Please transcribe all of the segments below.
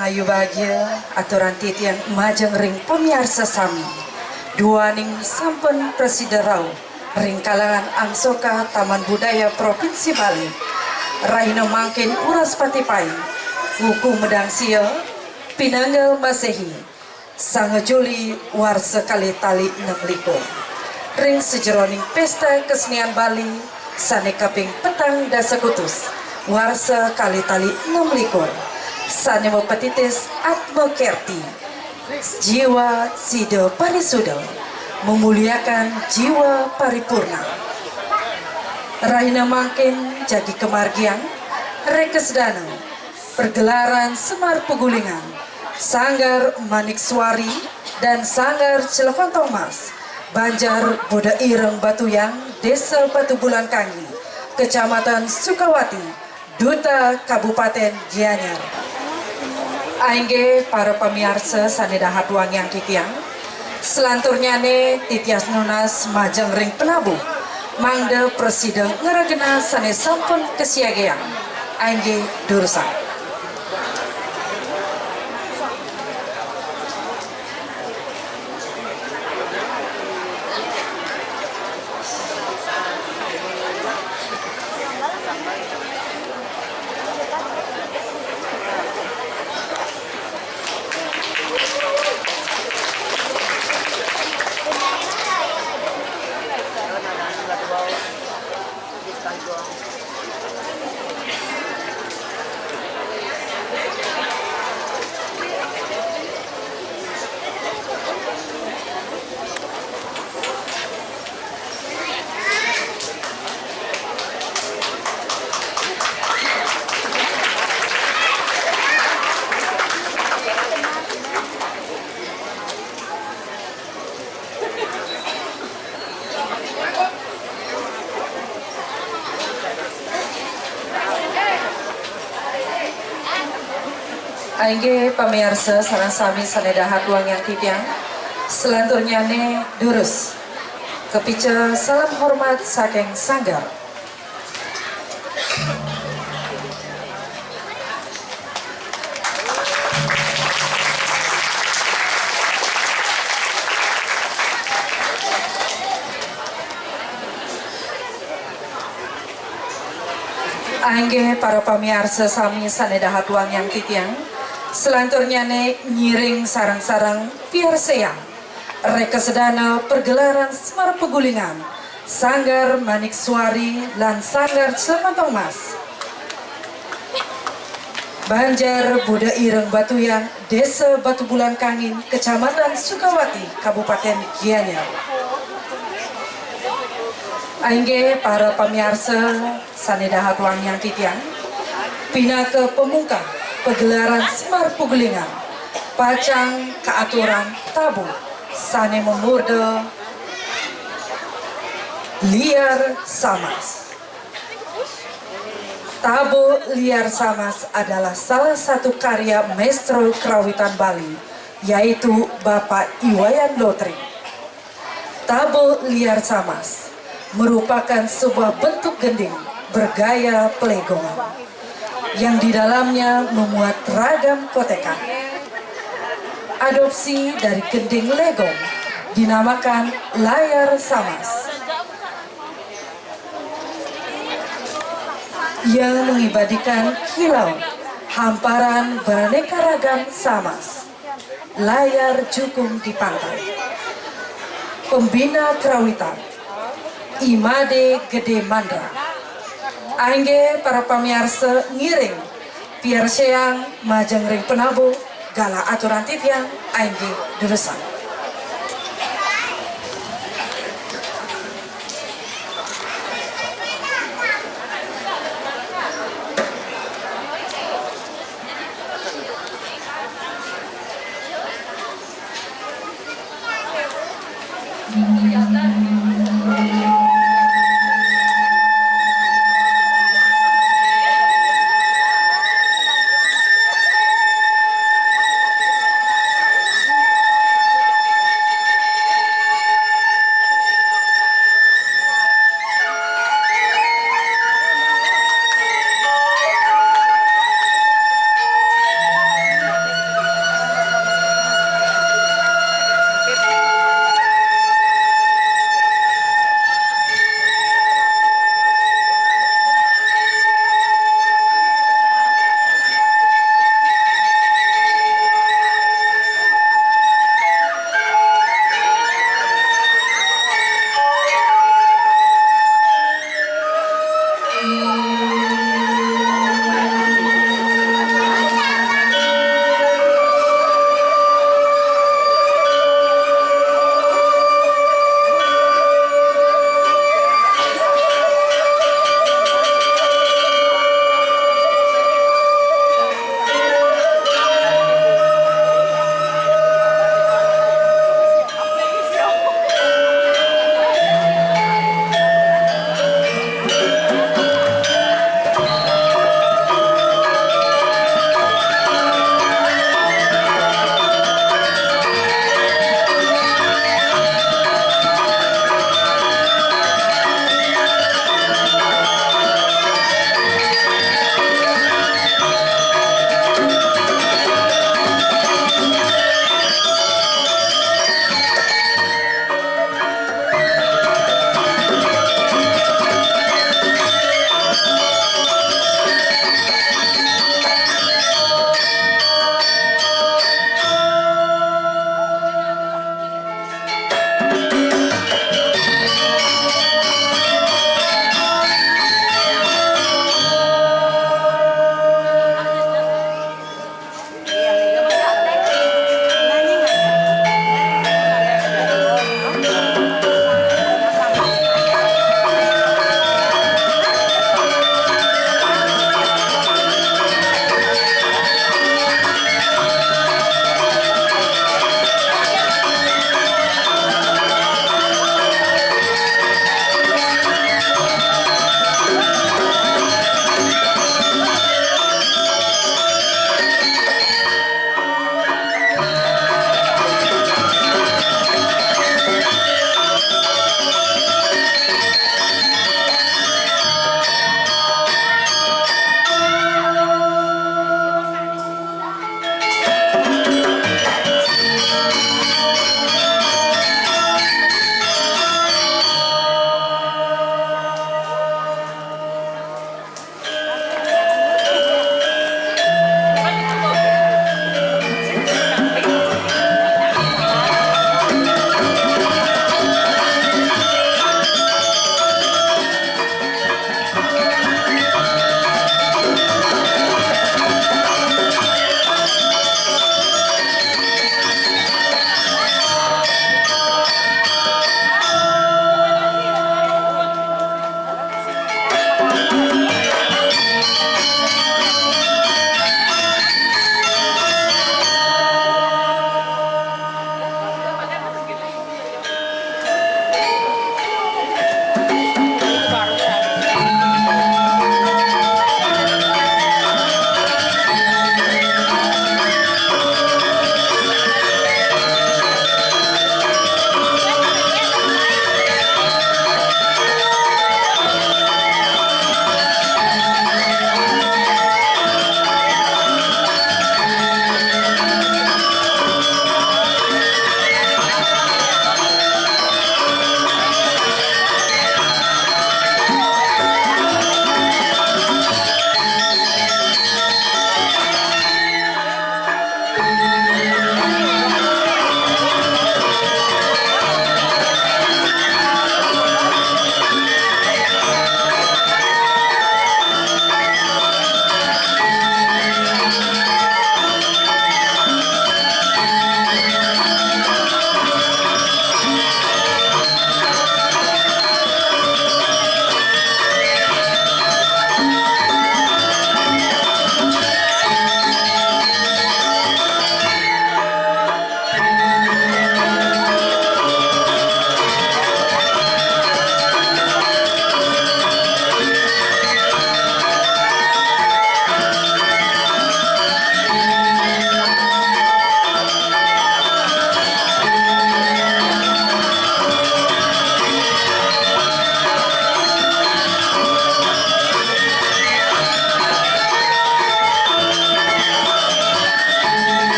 sangayu bahagia aturan titian majeng ring pemiarsa sami dua ning sampun presiden rau ring kalangan angsoka Taman Budaya Provinsi Bali raina mangkin uras patipai hukum medang sia pinanggal masehi sang Juli warsa kali tali 6 ring sejeroning pesta kesenian Bali sane kaping petang dasa kutus warsa kali tali 6 sane petitis atma kerti jiwa sido parisudo memuliakan jiwa paripurna raina mangkin jadi kemargian rekesdana pergelaran Semar Pegulingan Sanggar Manik Suari dan Sanggar Cilekontong Mas Banjar Boda Ireng Batuyang Desa Batu Bulan Kangi Kecamatan Sukawati Duta Kabupaten Gianyar. Aingge para pemirsa sanedahat wang yang titiang selanturnya ne titias nunas majeng ring penabuh mangde presiden ngeragena sane sampun kesiageang aingge dursa. Aingge pemirsa sareng sami sanedahat wang yang titiang selanturnya ne durus kepica salam hormat saking sanggar. Aingge para pemirsa sami sanedahat wang yang titiang selanturnya ne nyiring sarang-sarang piar seyang rekesedana pergelaran Semar Pegulingan Sanggar Manik Suari lan Sanggar Cilekontong Mas Banjar Boda Ireng Batuyang Desa Batu Bulan Kangin Kecamatan Sukawati Kabupaten Gianyar. Aingge para pemirsa sanedahat wang yang titiang pina ke pemungkam pegelaran Semar Pegulingan pacang keaturan tabu sane memurde liar samas. Tabu liar samas adalah salah satu karya maestro kerawitan Bali yaitu Bapak Iwayan Lotri. Tabu liar samas merupakan sebuah bentuk gending bergaya pelegongan yang di dalamnya memuat ragam kotekan. Adopsi dari gending legong dinamakan layar samas yang mengibadikan kilau hamparan beraneka ragam samas layar jukung di pantai. Pembina kerawitan Imade Gede Mandra. Aingge para pemirsa ngiring piar seang majeng ring penabuh gala aturan titiang aingge durusan.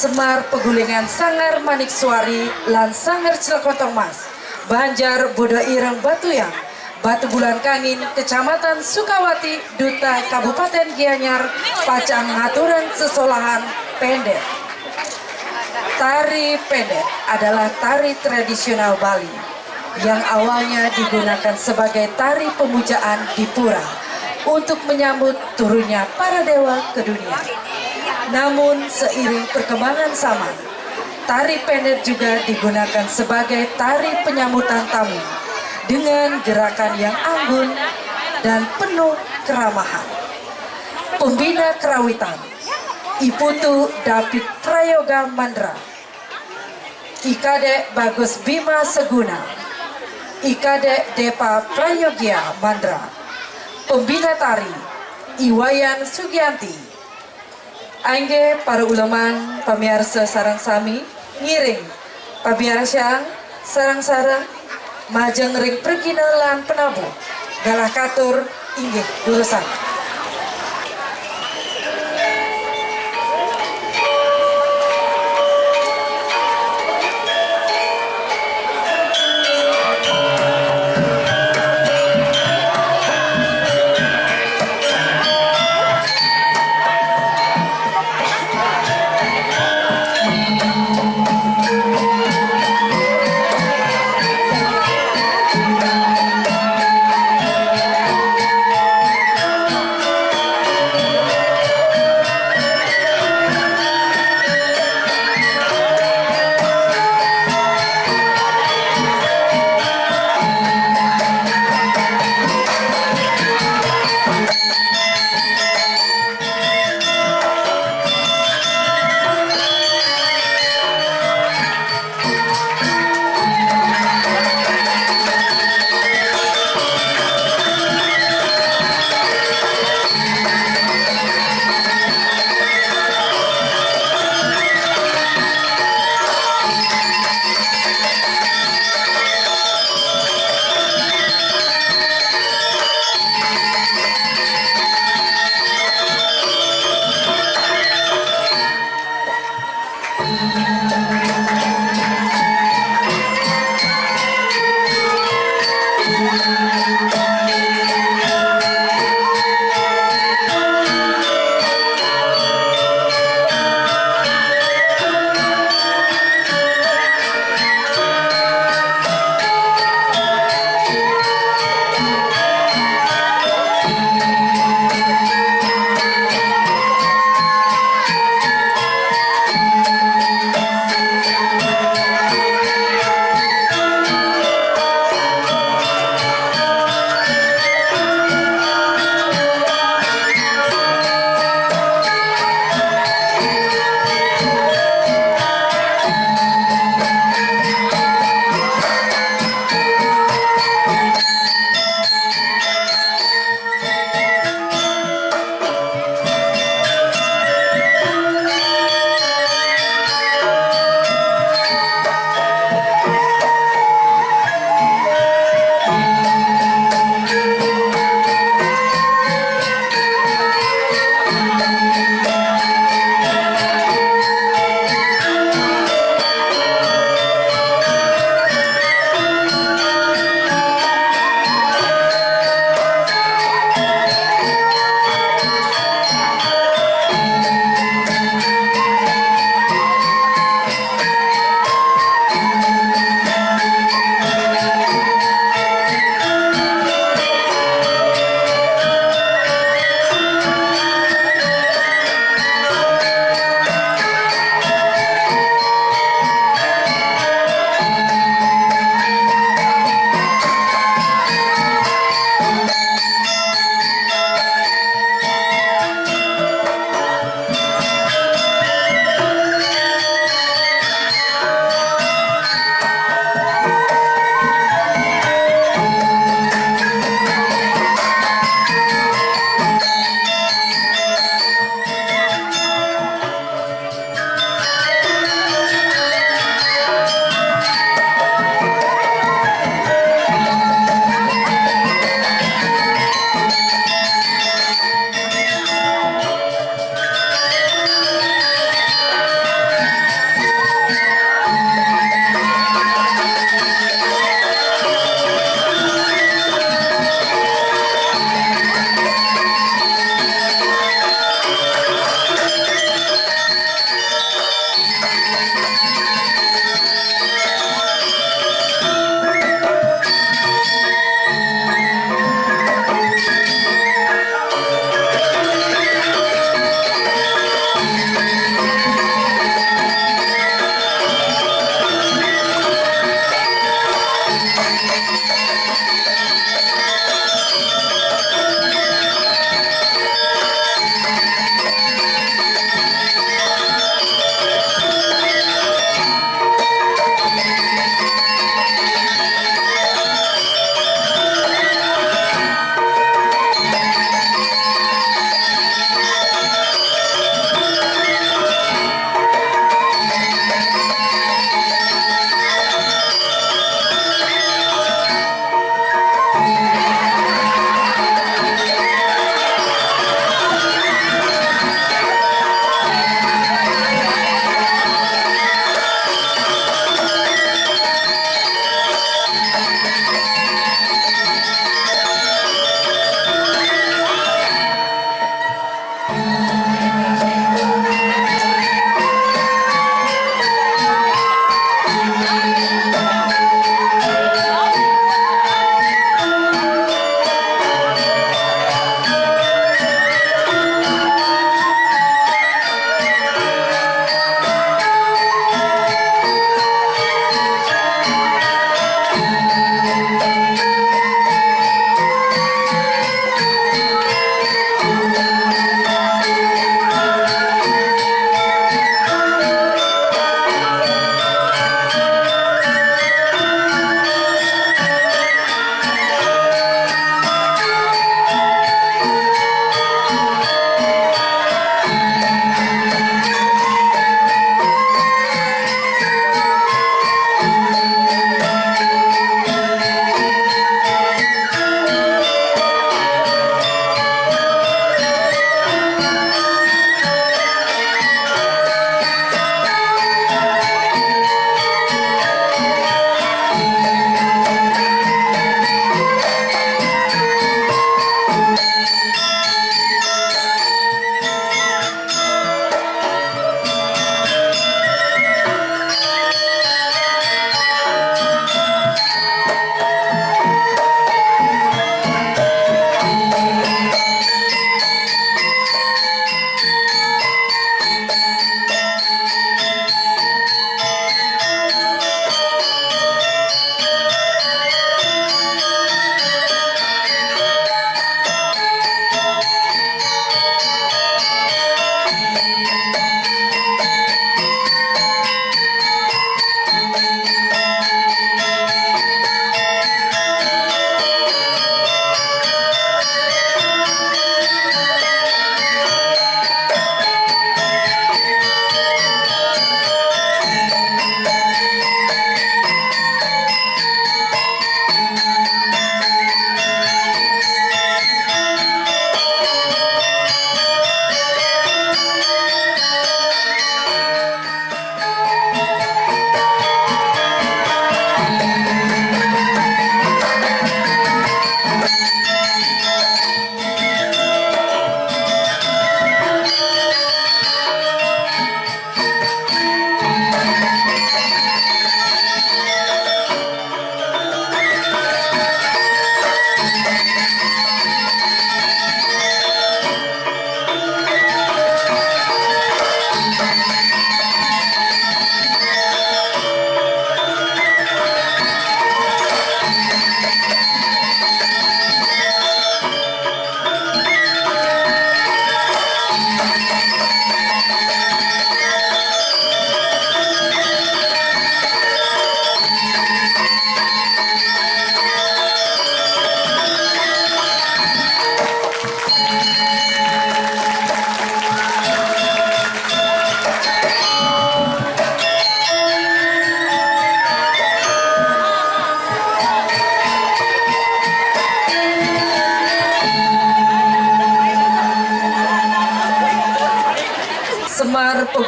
Semar Pegulingan Sanggar Manik Suari lan Sanggar Cilekontong Mas Banjar Bodo Ireng Batuyang Batu Bulan Kangin Kecamatan Sukawati Duta Kabupaten Gianyar Pacang Ngaturan Sesolahan Pendek. Tari pendek adalah tari tradisional Bali yang awalnya digunakan sebagai tari pemujaan di pura untuk menyambut turunnya para dewa ke dunia. Namun seiring perkembangan zaman, tari pendek juga digunakan sebagai tari penyambutan tamu dengan gerakan yang anggun dan penuh keramahan. Pembina Kerawitan Iputu David Prayoga Mandra, Ikade Bagus Bima Seguna, Ikade Depa Prayogia Mandra. Pembina Tari Iwayan Sugianti. Angge para ulaman pamirsa sarang sami ngiring pabiarsyang sarang-sarang majeng ring perginalan penabuh galah katur inggih jurusan.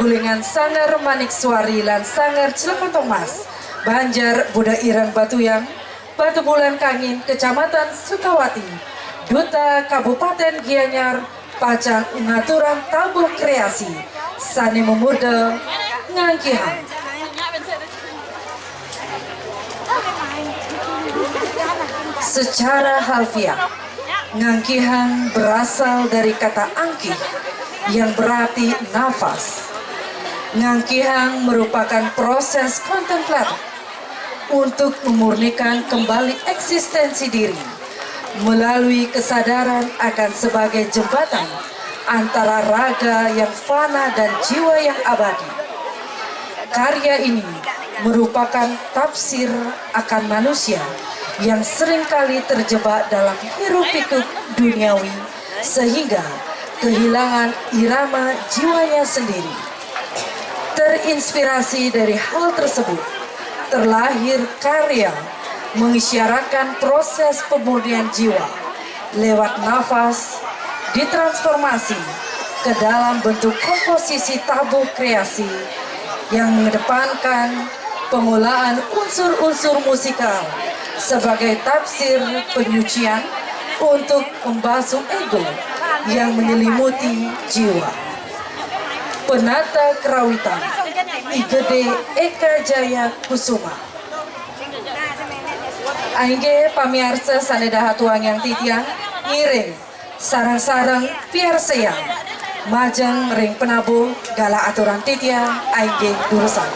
gulingan Sanggar Manik Suari lan Sanggar Cilekontong Mas, Banjar Budak Ireng Batuyang, Batu Bulan Kangin, Kecamatan Sukawati, Duta Kabupaten Gianyar, Pacang Ngaturan Tabuh Kreasi, Sani Memuda, Ngangkihan. Secara harfiah, Ngangkihan berasal dari kata angki yang berarti nafas. Ngangkihan merupakan proses kontemplatif untuk memurnikan kembali eksistensi diri melalui kesadaran akan sebagai jembatan antara raga yang fana dan jiwa yang abadi. Karya ini merupakan tafsir akan manusia yang seringkali terjebak dalam hiruk-pikuk duniawi sehingga kehilangan irama jiwanya sendiri. Terinspirasi dari hal tersebut, terlahir karya mengisyaratkan proses pemurnian jiwa lewat nafas ditransformasi ke dalam bentuk komposisi tabuh kreasi yang mengedepankan pengolahan unsur-unsur musikal sebagai tafsir penyucian untuk membasuh ego yang menyelimuti jiwa. Penata Kerawitan Igede Eka Jaya Kusuma. Aingge pamiarsa sanedaha tuang yang titiang ngiring sarang-sarang piar seyang majeng ring penabuh gala aturan titiang aingge durusan.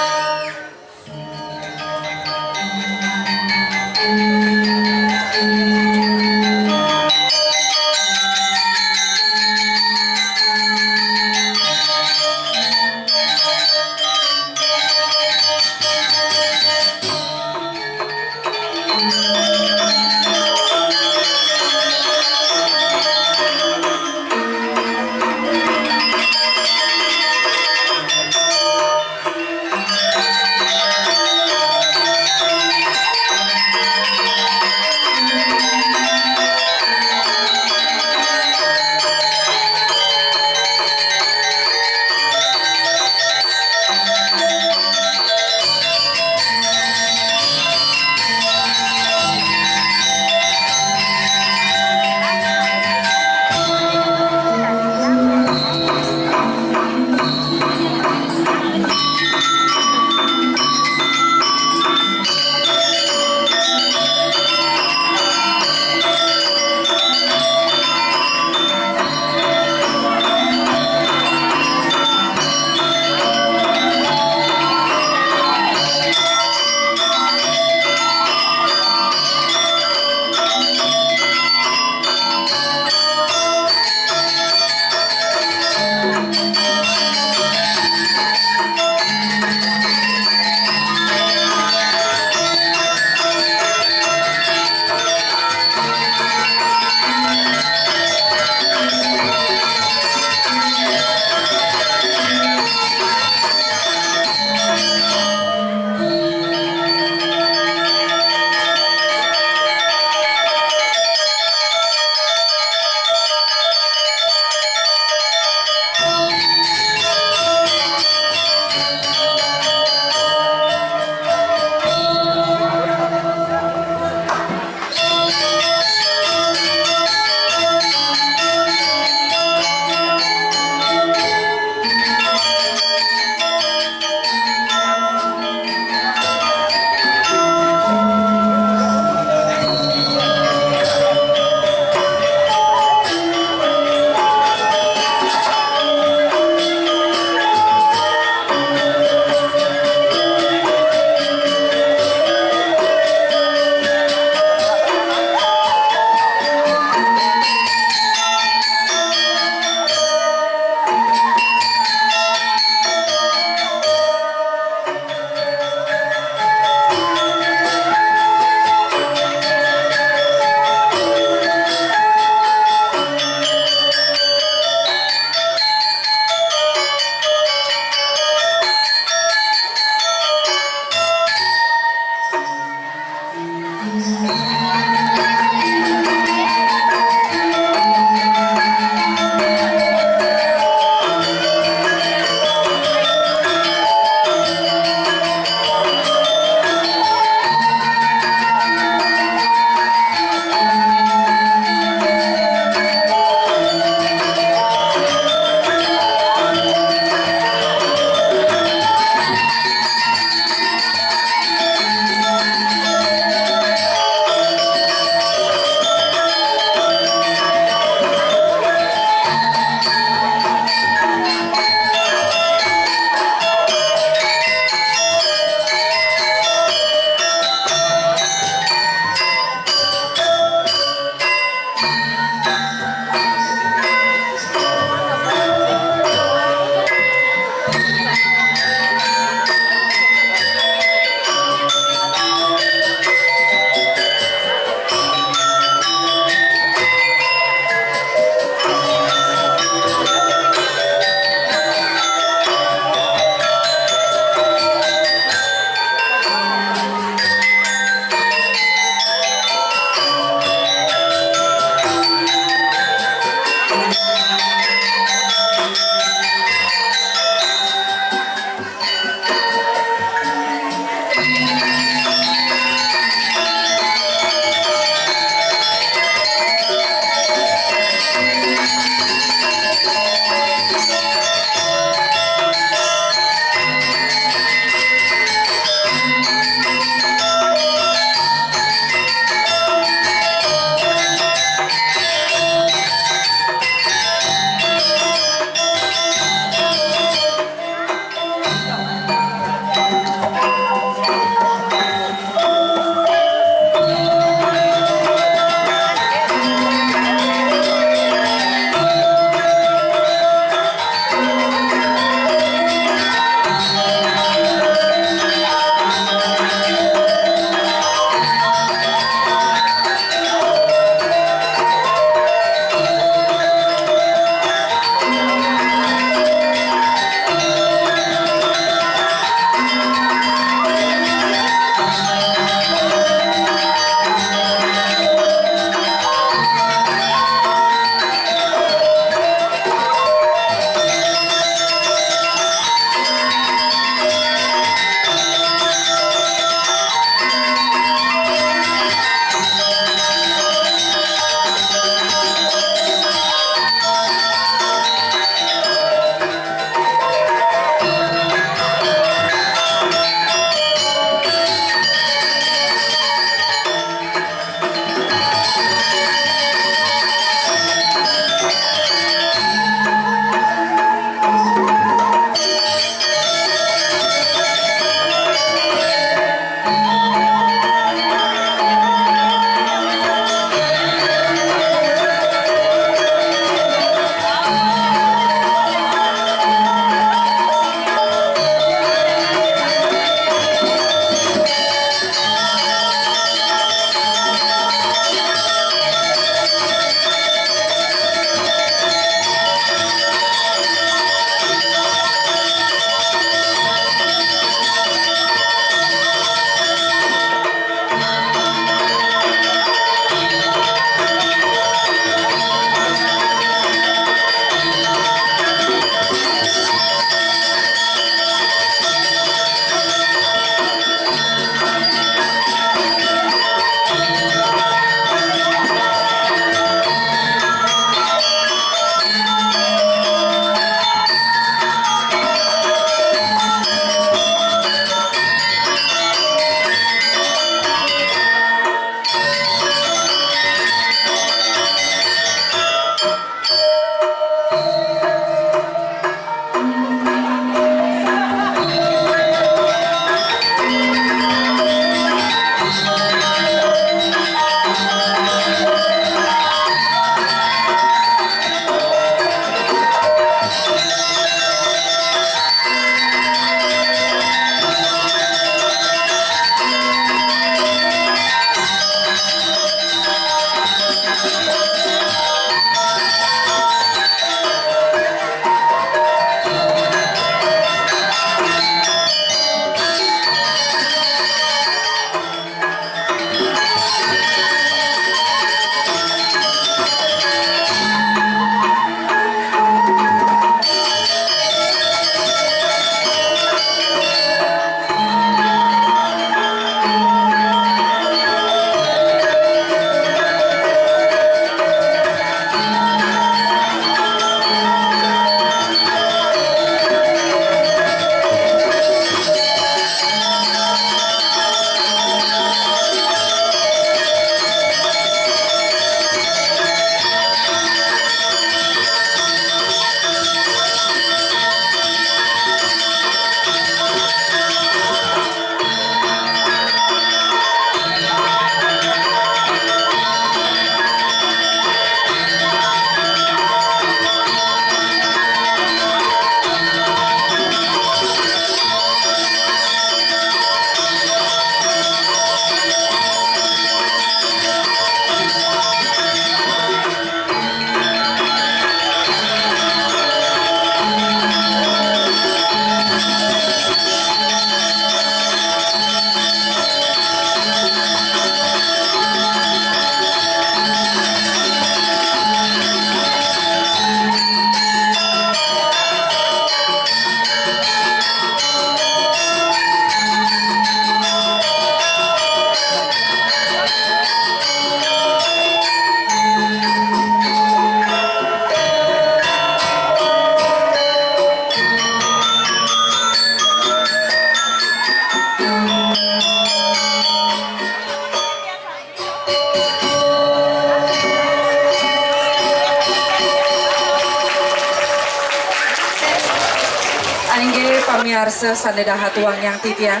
pamiarsa sandedah hatuang yang titian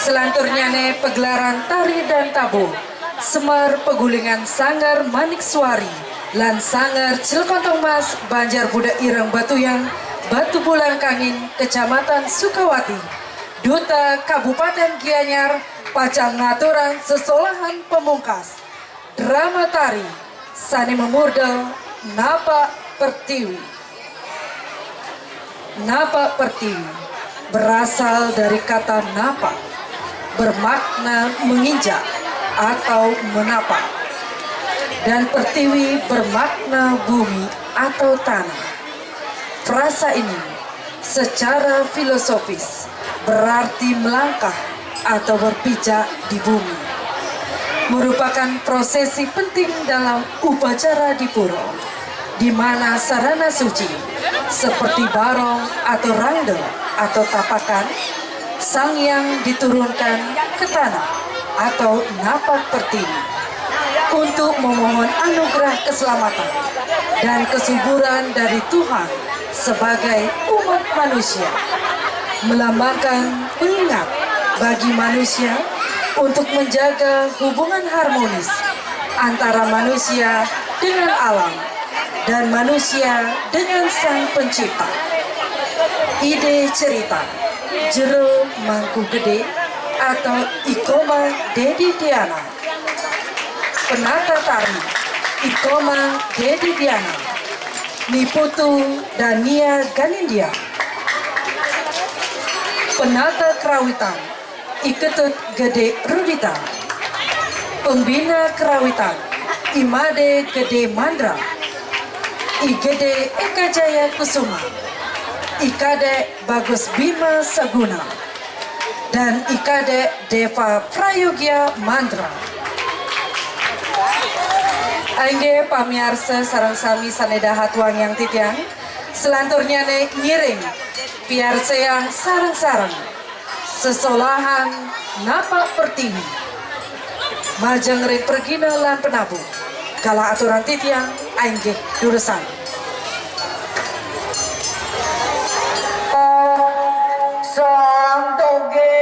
selanturnya ne pegelaran tari dan tabuh Semar pegulingan Sanggar Manik Suari lan Sanggar Cilkontong Mas Banjar Budak Ireng Batuyang Batu Bulan Kangin Kecamatan Sukawati Duta Kabupaten Gianyar pacang ngaturan sesolahan pemungkas drama tari Sani Memurdel Napa Pertiwi. Napa Pertiwi berasal dari kata napa, bermakna menginjak atau menapak, dan pertiwi bermakna bumi atau tanah. Frasa ini secara filosofis berarti melangkah atau berpijak di bumi, merupakan prosesi penting dalam upacara di pura, di mana sarana suci seperti barong atau rangda atau tapakan sang yang diturunkan ke tanah atau napak pertiwi. untuk memohon anugerah keselamatan dan kesuburan dari Tuhan sebagai umat manusia, melambangkan pengingat bagi manusia untuk menjaga hubungan harmonis antara manusia dengan alam dan manusia dengan Sang Pencipta. Ide cerita Jero Mangku Gede atau Ikoma Dedi Diana. Penata tari Ikoma Dedi Diana, Niputu Dania Ganindia. Penata kerawitan Iketut Gede Rudita. Pembina kerawitan Imade Gede Mandra, Igede Eka Jaya Kusuma, Ikade Bagus Bima Saguna, dan Ikade Deva Prayogia Mandra. Angge pamiarsa sareng sami saneda hatuang yang titiang, selanturnya ngiring biar saya sareng-sareng sesolahan napak pertiwi majeng ring pergina lan penabuh kala aturan titiang angge duresan. Sang toge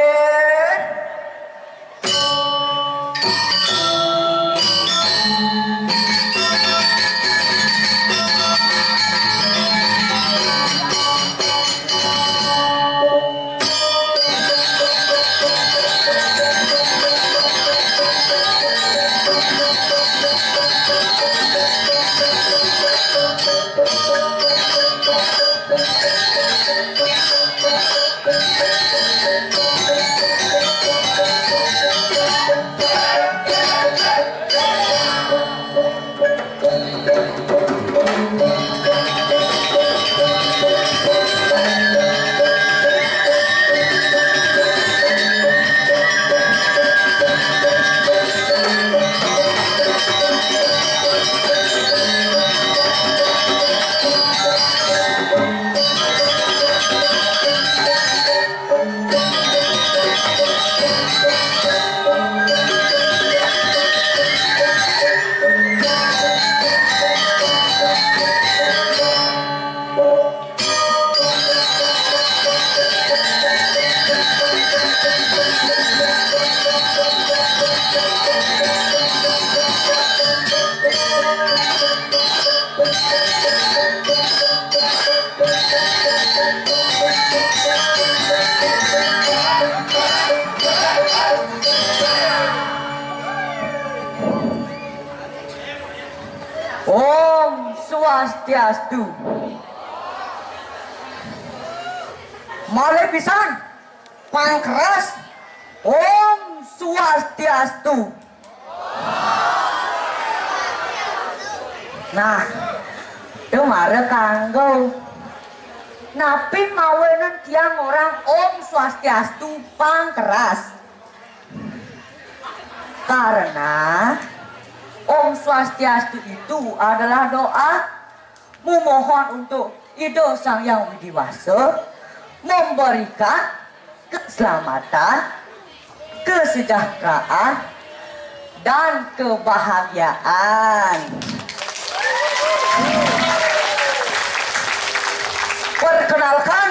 Om Swastiastu. Malih pisan pangkeras Om Swastiastu. Nah, demare kanggo napi mawenan tiang orang Om Swastiastu pangkeras. Karena Om Swastiastu itu adalah doa memohon untuk Ido Sang Yang Widiwasa memberikan keselamatan, kesejahteraan, dan kebahagiaan. Perkenalkan,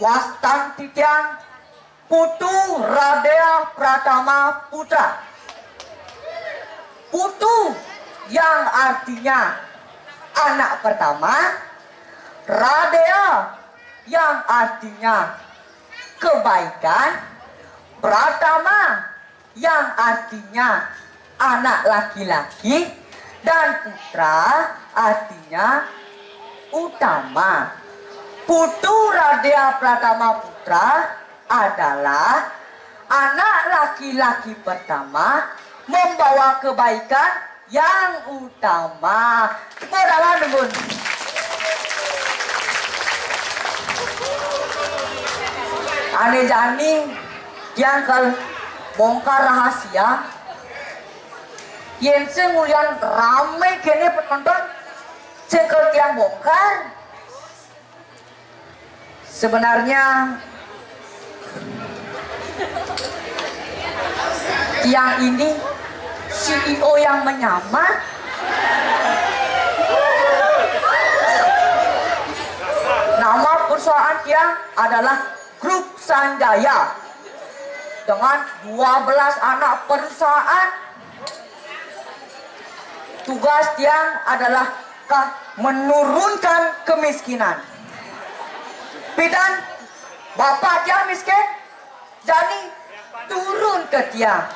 Wastan Titiang Putu Radea Pratama Putra. Putu yang artinya anak pertama, Radea yang artinya kebaikan, Pratama yang artinya anak laki-laki, dan Putra artinya utama. Putu Radea Pratama Putra adalah anak laki-laki pertama membawa kebaikan yang utama. Podalah nuhun. Ane jani diangkal bongkar rahasia. Yen sengulian ramai kene penonton cengkel tiang bongkar. Sebenarnya tiang ini CEO yang menyamar. Nama perusahaan Tiang adalah Grup Sanjaya dengan 12 anak perusahaan. Tugas Tiang adalah menurunkan kemiskinan. Bidan, bapak Tiang miskin, jadi turun ke Tiang.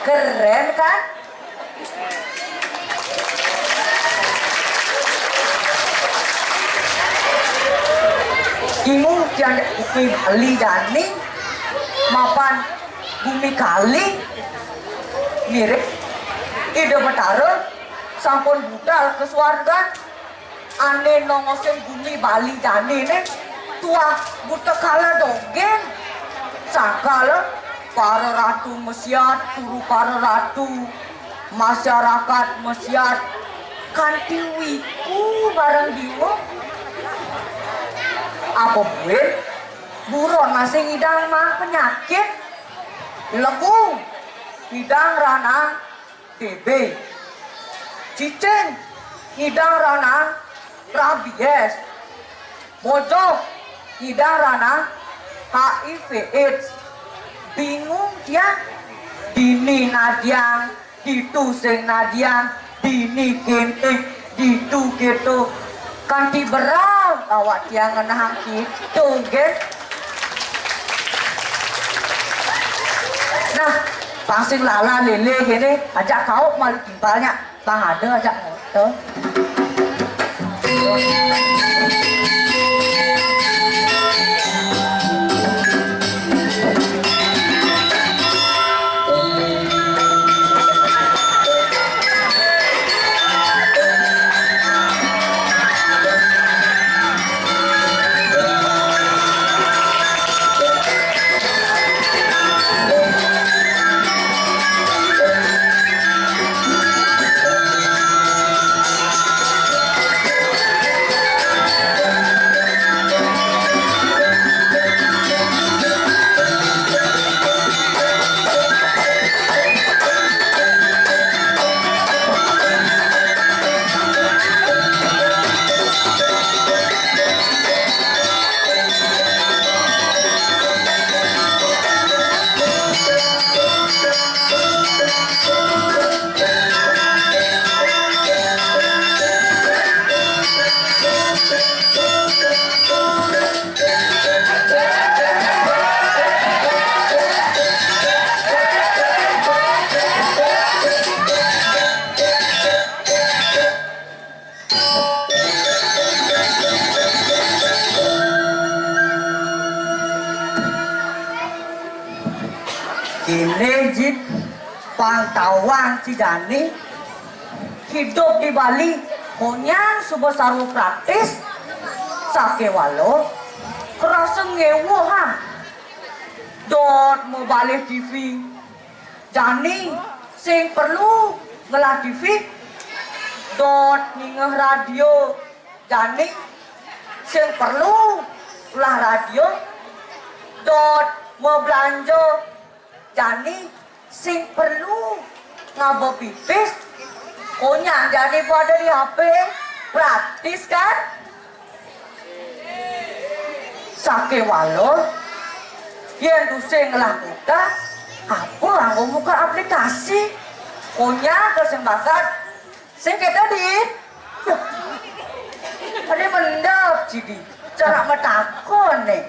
Keren kan? Ingung Tiang bumi Bali Dani, mapan bumi kali, mirip ide betara, sampun budal ke swarga, ane nongosen bumi Bali Dani nih, tua buta kala dongeng, sangkala para ratu mesiat, turu para ratu, masyarakat mesiat, kanti wiku bareng diwo. Apa buin? Buron masih ngidang mah penyakit lekung, ngidang ranang TB, cicing ngidang ranang rabies, bojok ngidang ranang HIV AIDS. Bingung dia, dini nadiang, ditu sing nadiang, dini kentik, ditu gitu. Kanti berang awak tiang ngenahang gitu gen. Nah pasing lala lele gini ajak kau malu timpalnya bang ada ajak motor. Ini jip pantauan Cidani hidup di Bali punya sebuah sarung praktis sake walo kerasa ngewo ha dot mau balik TV Jani sing perlu ngelah TV dot ningeh radio Jani sing perlu ngelah radio dot mau belanja Jani sing perlu ngabo pipis konya jadi pada di HP praktis kan sake walo yang tuh sing ngelah buka apa anggo buka aplikasi konya kesing bakat sing kita di ada mendap jadi cara metakon nih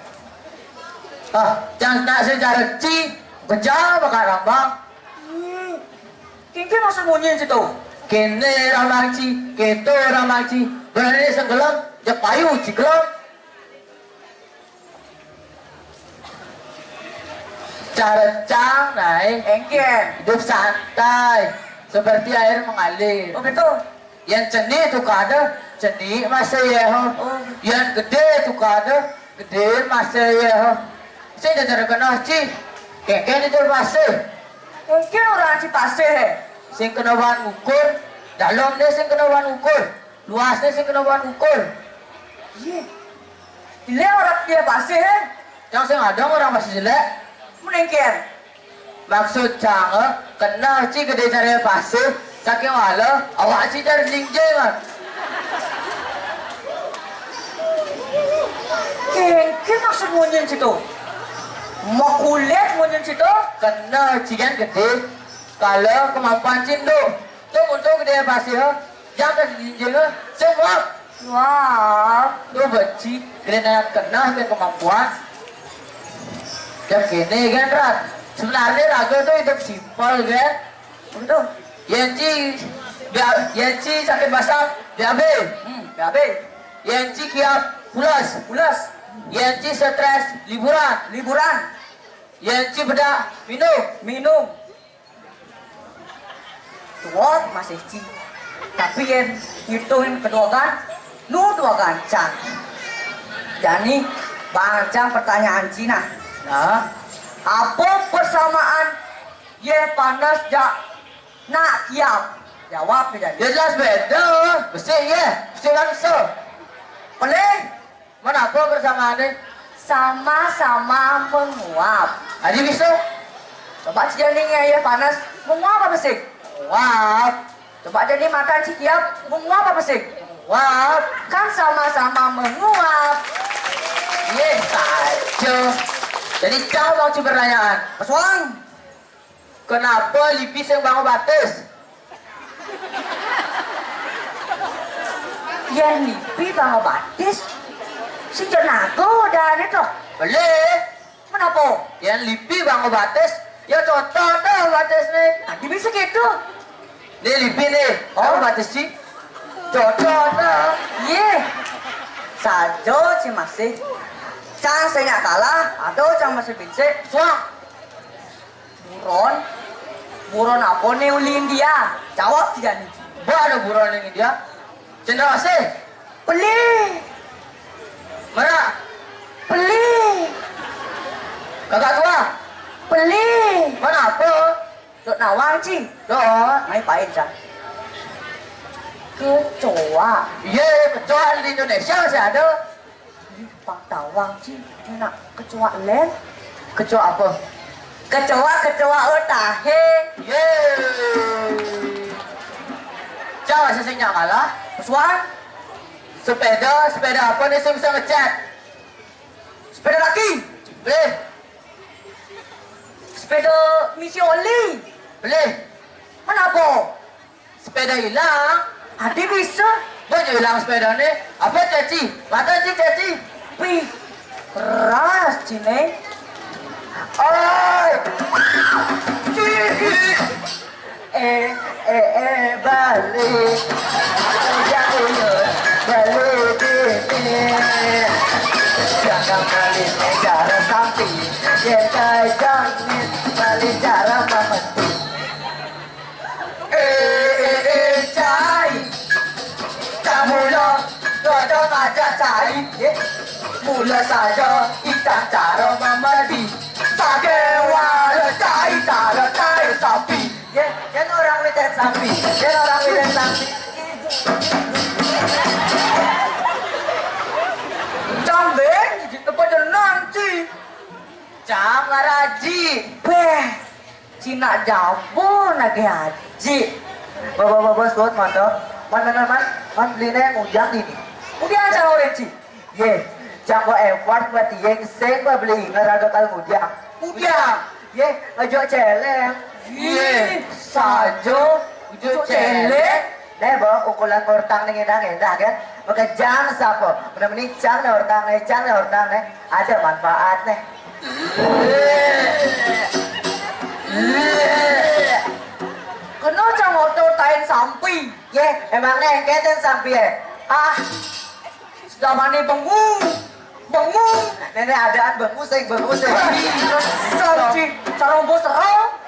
jangan tak secara ci Bejang bakal rambang. Kiki masuk munyin situ. Kene rambang ci, keto rambang ci. Berani senggelam, jepayu cigelam. Cara cang naik, Engken. hidup santai, seperti air mengalir. Oh gitu. Yang ceni tuh kada, ceni masih ya. Yang gede tuh kada, gede masih ya. Saya jadi kena ci. Keken itu pasir. Mungkin orang Cipasir. Sing kena bahan ukur, dalamnya sing kena bahan ukur, luasnya sing kena bahan ukur. Iya. Ini orang dia pasir. Yang sing ada orang masih jelek, Menengker. maksud jangan kena ci gede cari pasir saking wala awak ci dari lingjeng Kengke maksud monyen situ. Mau kulit monyen situ. kena cikan gede kalau kemampuan cindu tuh untuk gede pasir jangan dari lingjeng semua Wah, tuh benci gede kena ke kemampuan dan gini kan Rat sebenarnya raga tuh hidup simpel kan betul. Yenci sakit basah BAB BAB. Yenci kiap pulas Pulas. Yenci stres liburan Yenci bedak minum Tuot masih ci. Tapi yang hitungin kedua kan, nu dua gancang. Jadi bancang pertanyaan Cina. nah Apa persamaan ye panas jak nak kiap? Jawab tidak. dia jelas beda mesti langsung Boleh mana apa persamaannya sama-sama menguap. Adi bisa Coba cijaningnya ya panas menguap apa sih? wap Coba jadi makan si kiap menguap apa sih? wap Kan sama-sama menguap. iya saja jadi kau mau coba pertanyaan Mas Wang, kenapa lipis yang bangun batas yang lipi bang batis si jenago dan itu. boleh Kenapa? yang lipi bangun batas ya contoh tuh batas nih Tadi bisa gitu. nih lipi nih Oh. batas sih cocok tuh Ye, sajo si masih. Cang saya nggak kalah, atau cang masih bisa. Suang Buron apa nih ulin dia? Jawab si Jani. ada buron ini dia cendrawasih Beli, mana beli, kakak tua beli. mana apa Dok nawang cing, doh main pain cang. Kecoa, iya kecuali di Indonesia masih ada Pak Tawang cing, enak kecoa len. kecuali apa Kecoa otahe. yeay Jawa sesinya kalah Pesuan, sepeda apa nih saya bisa ngecat sepeda laki, beli sepeda misi oli. beli Kenapa? sepeda hilang Adi bisa. banyak hilang sepeda nih apa caci mata sih caci Wih, keras cine. oi Balik. Balik ini. Jangan balik cara samping. Jangan jangan balik cara memetik. Cai. Kamu lo, dodo aja cai. Mula saja kita cara memedi. Sake wala cai cara cai sapi. Yang orang wetan sapi. Yang orang wetan sapi. Cambeng di tempat nanti. jangan raji Beh, Cina jabo nage haji. Bawa buat mantap. Man beli nih ujang ini. Udah aja orang ci. Ye, jangan effort buat yang seng beli ngeraga kal ujang. Udah. Ye, ngajak celeng. Ye, sajo ujuk celeng. Nih bawa ukuran ortang nih enak kan. Maka jangan sapo. Benar-benar cang nih ortang nih. Ada manfaat nih. Kena cang auto tain sampi. Ye, emang nih keten sampi ya. Selama ini bengung. Nenek adaan bengung sing. Sampi, cara bos serang.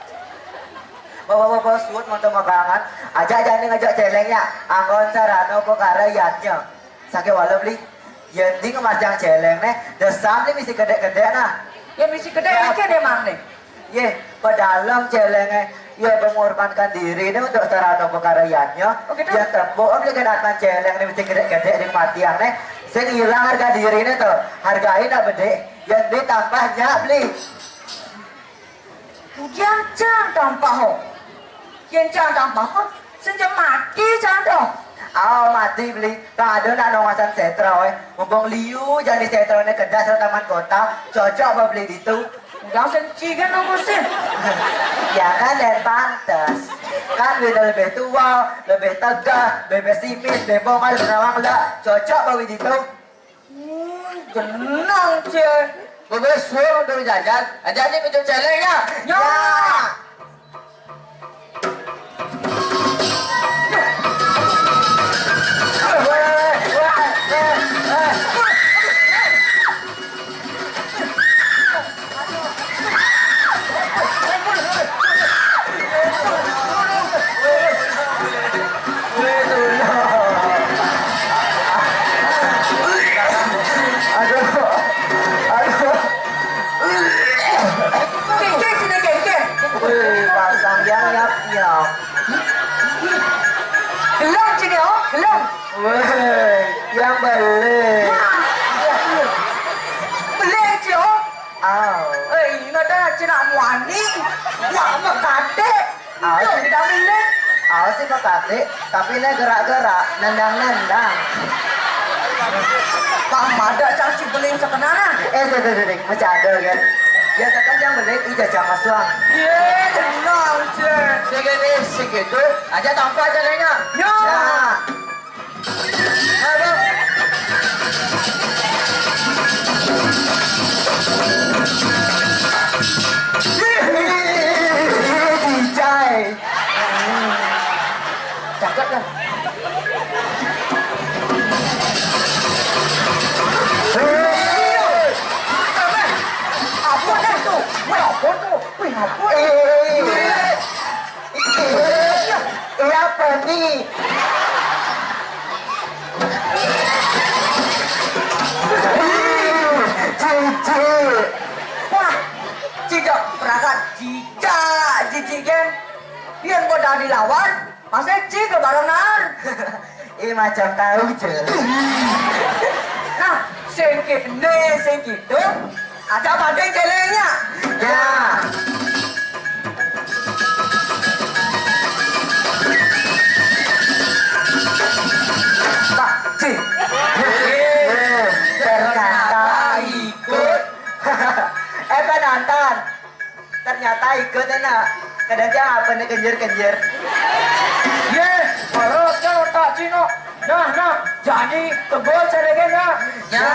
Bawa suut motor magangan. Aja nih ngajak celengnya. Anggon sarano perkara yannya. Sake walau beli. Yenting majang celeng nih. Desam nih misi gede-gede nah. Ya misi gede kan emang nih. Ye, pedalang celengnya. Ya mengorbankan diri ini untuk sarana pekaryanya. Oh, gitu? Ya tembok beli kenatan celeng ini mesti gede-gede di matian nih. Saya hilang harga diri ini tuh. Hargain apa bede. Yang beli tambahnya beli. yang jangan tahu, yang jangan tahu, senja mati jangan. Oh mati beli, tak ada nak nongasan setra, mumpung liu jadi setra ni kedas di taman kota, cocok apa beli itu? Udah senci kan nomorsin. Ya kan dan pantas, kan lebih tua, lebih tegak, lebih simis, lebih bongal, berawang lah, cocok apa beli itu? Genang cie. Boleh suruh untuk jajan, aja ni minum celengnya. Ya. Pasang yang nyap-nyap. Gelap sini oh, gelap. Weh, yang beli. Beli cie oh. Oh, Ingat dah cina muani, wah makate. Ah. Tidak beli. aku sih kekasih, tapi ini gerak-gerak, nendang-nendang. Pak Mada caci beling sekenana. Dek, macam ada kan? Ya kan yang beli ijazah kasuang. Ye, tenang je. Segitu, aja tanpa jalannya. Ya. Ayo. Dijai. Cakap kan. Apa dah tu? Apa tu? Apa? Apa ni? Cici. Wah, tidak perangkat jijik kan? Yang bodoh dilawan, masa cik kebarengan. Macam tahu je. Nah, sengkit ne sengkit tu, ada badai celengnya. Ya. Pak, cik. Ternyata ikut. Penonton. Ternyata ikut enak. Kadang-kadang apa nih kenjer-kenjer. Ye, perutnya tak cino. Nah, jadi tebal celengnya. Ya.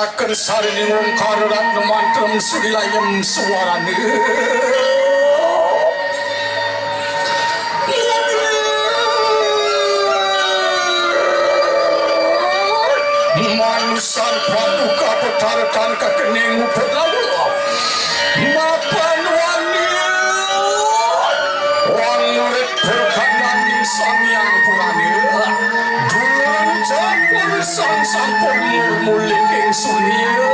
ngaraken sareng ngongkar ratna mantrem sudilayem suarane manusan paduka petarkan kakening upet lalu mapan wani wang murid perkananing samyang purane dulang campur sang mulik ing sunia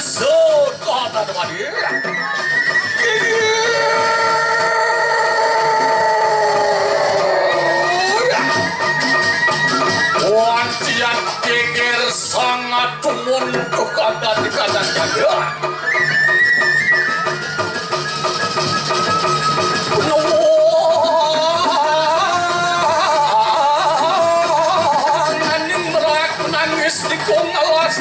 sekota tadi. Wancian geger sangat tumunduh kata di kanan jaga. Nangis merak menangis di kong alas.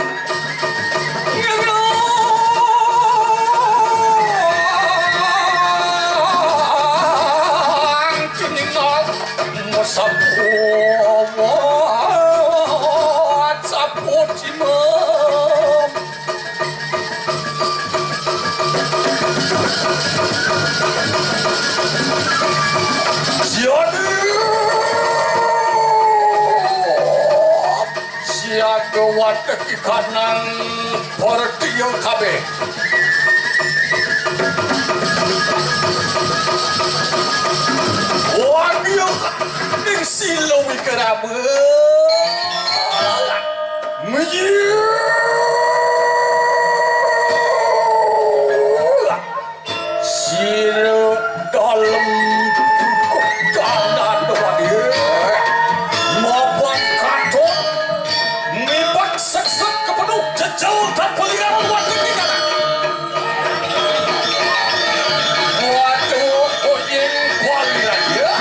Siaga wadah di kanan pertiang kabeh. Wadio ning silawi kerabe. Sila dalam kanan wadio. Mabat katot mibat seksek kepenuh jejal dan peliharaan wadah di kanan. Waduh, koyin kuali lagi ya.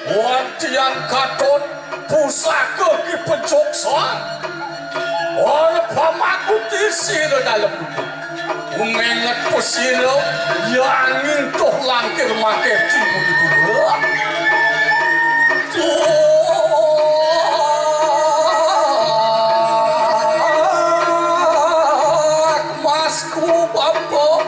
Wajian katon pusaka ki pencoksa. Oleh pamakuti sila dalam dulu. Mengingat pesila yang intoh langkir makai cimu di dulu. Masku bapak.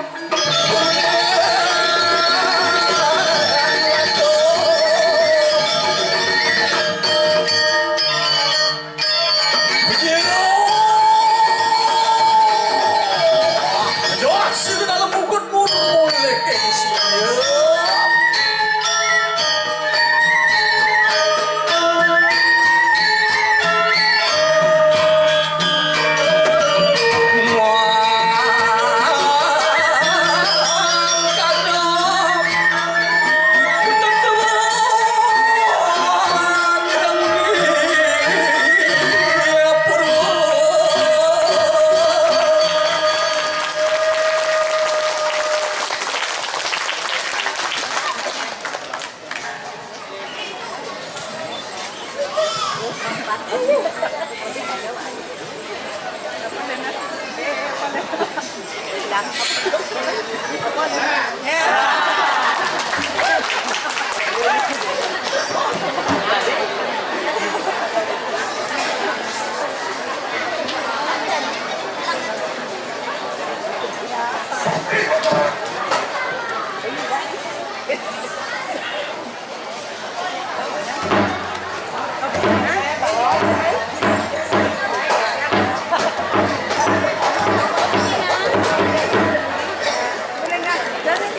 Boleh nggak? Jangan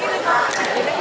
ini.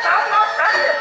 sama saja.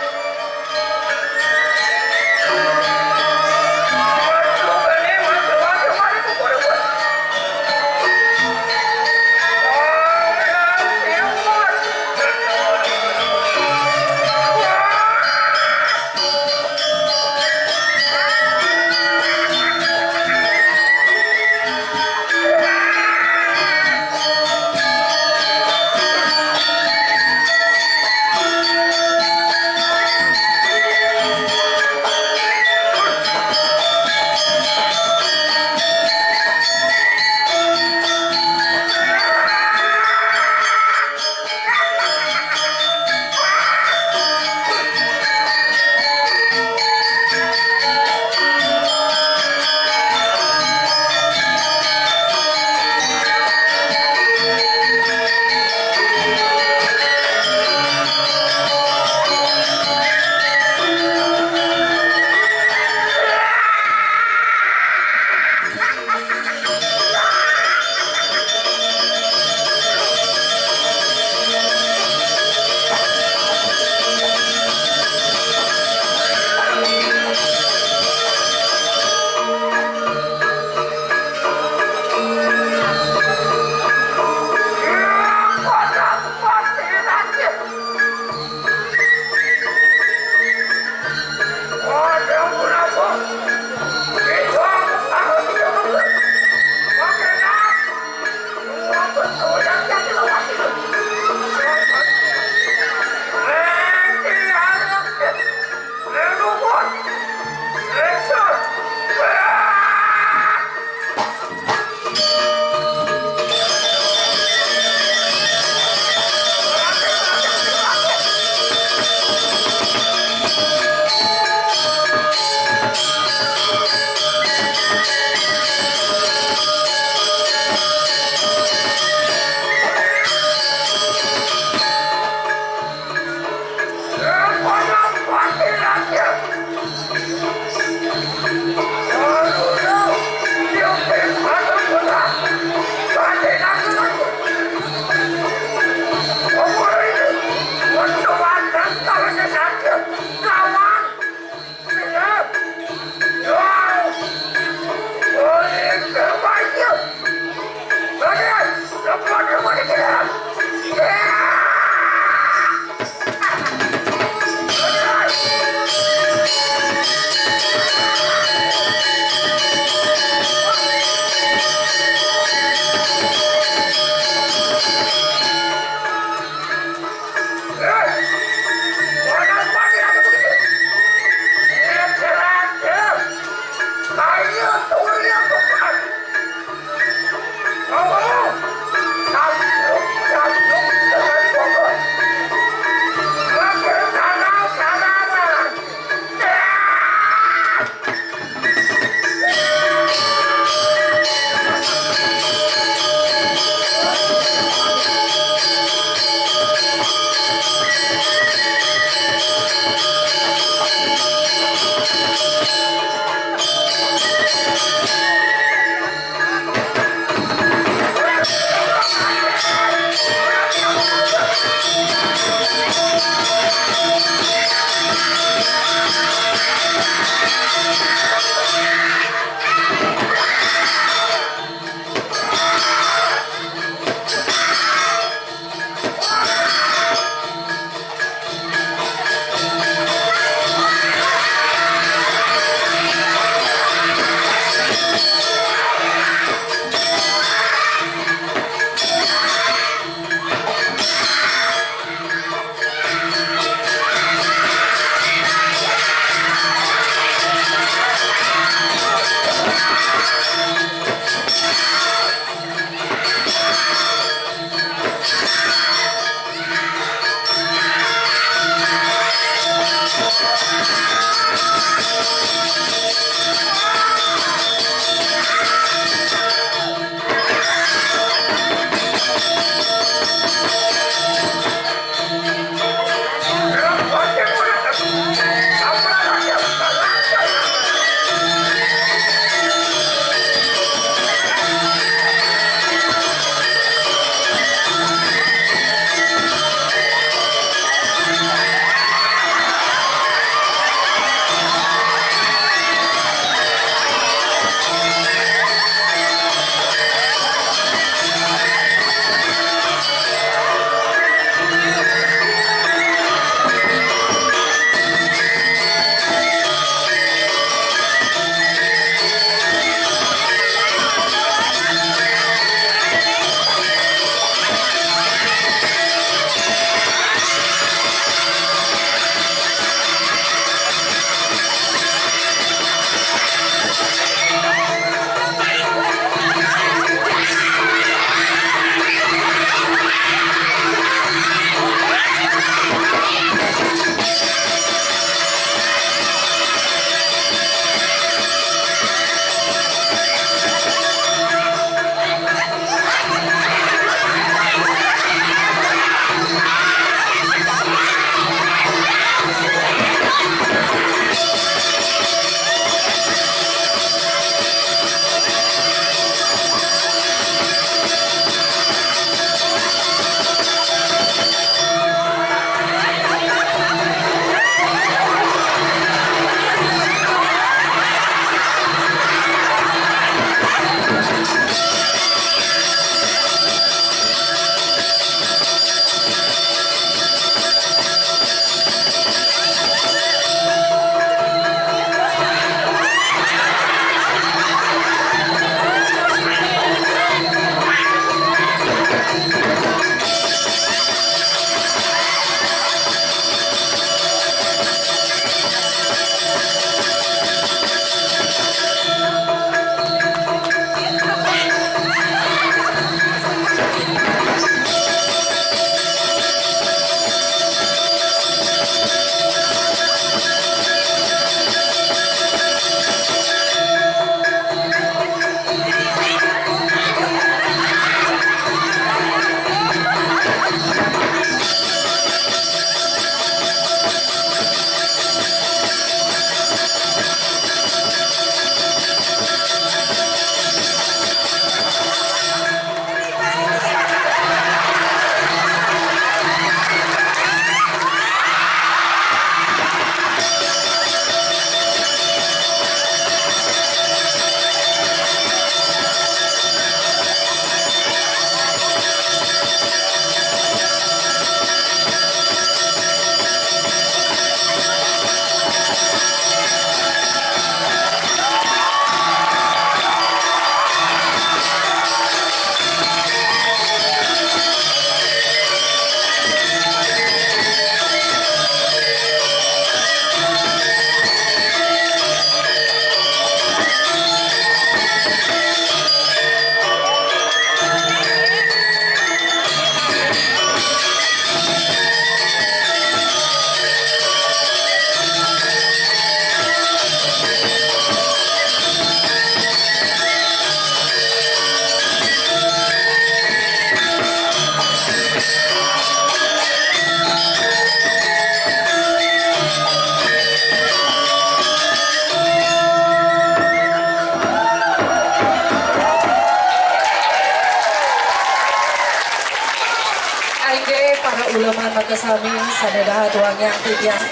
kesami sanedaha tuang yang titiang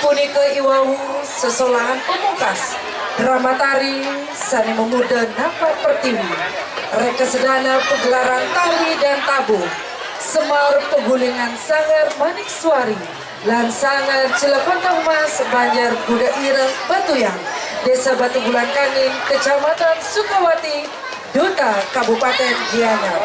punika iwau sesolahan pemungkas drama tari sani memuda napar pertiwi reka sedana pegelaran tari dan tabuh semar pegulingan sangar manik suari lan sangar Cilekontong Mas Banjar Buda Ireng Batuyang Desa Batu Bulan Kangin Kecamatan Sukawati Duta Kabupaten Gianyar.